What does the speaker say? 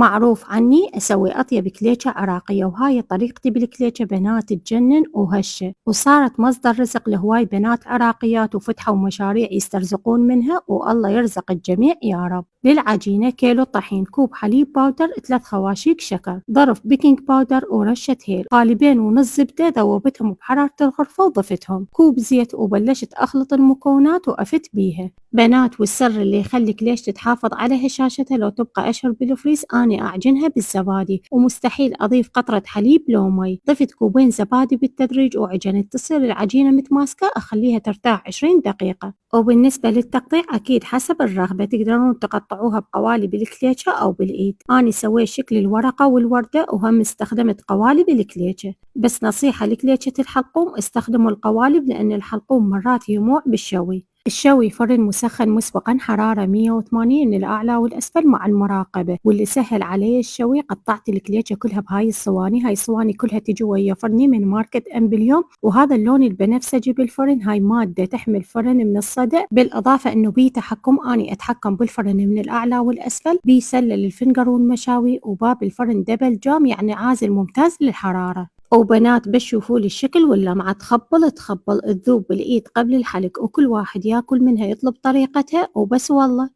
معروف عني أسوي أطيب كليشة عراقية، وهاي طريقتي بالكليشة بنات تجنن وهشة، وصارت مصدر رزق لهواي بنات عراقيات وفتحوا مشاريع يسترزقون منها، والله يرزق الجميع يا رب. للعجينة كيلو طحين، كوب حليب باودر، 3 خواشيق شكر، ظرف بيكنج باودر ورشة هيل، قالبين ونص زبدة ذوبتهم بحرارة الغرفة وضفتهم، كوب زيت، وبلشت أخلط المكونات وأفت بيها. بنات والسر اللي يخليك ليش تتحافظ على هشاشتها لو تبقى أشهر بالفريز، أني أعجنها بالزبادي، ومستحيل أضيف قطرة حليب لو مي. ضفت كوبين زبادي بالتدريج وعجنت، تصير العجينة متماسكة، أخليها ترتاح 20 دقيقة. وبالنسبة للتقطيع أكيد حسب الرغبة، تقدرون تقطعوها بقوالب الكليتشة أو بالإيد، أنا سويت شكل الورقة والوردة، وهم استخدمت قوالب الكليتشة. بس نصيحة لكليتشة الحلقوم، استخدموا القوالب لأن الحلقوم مرات يموع بالشوي. الشوي فرن مسخن مسبقا حرارة 180 الأعلى والأسفل مع المراقبة. واللي سهل علي الشوي، قطعت الكليتشة كلها بهاي الصواني، هاي الصواني كلها تجي ويا فرني من ماركة أمبليوم، وهذا اللون البنفسجي بالفرن، هاي مادة تحمي الفرن من الصدأ، بالإضافة إنه بيه تحكم، أني أتحكم بالفرن من الأعلى والأسفل، بيسلل الفنجر والمشاوي، وباب الفرن دبل جام يعني عازل ممتاز للحرارة. وبنات بس شوفوا لي الشكل واللمعة، تخبل تذوب بالإيد قبل الحلق، وكل واحد ياكل منها يطلب طريقتها وبس والله.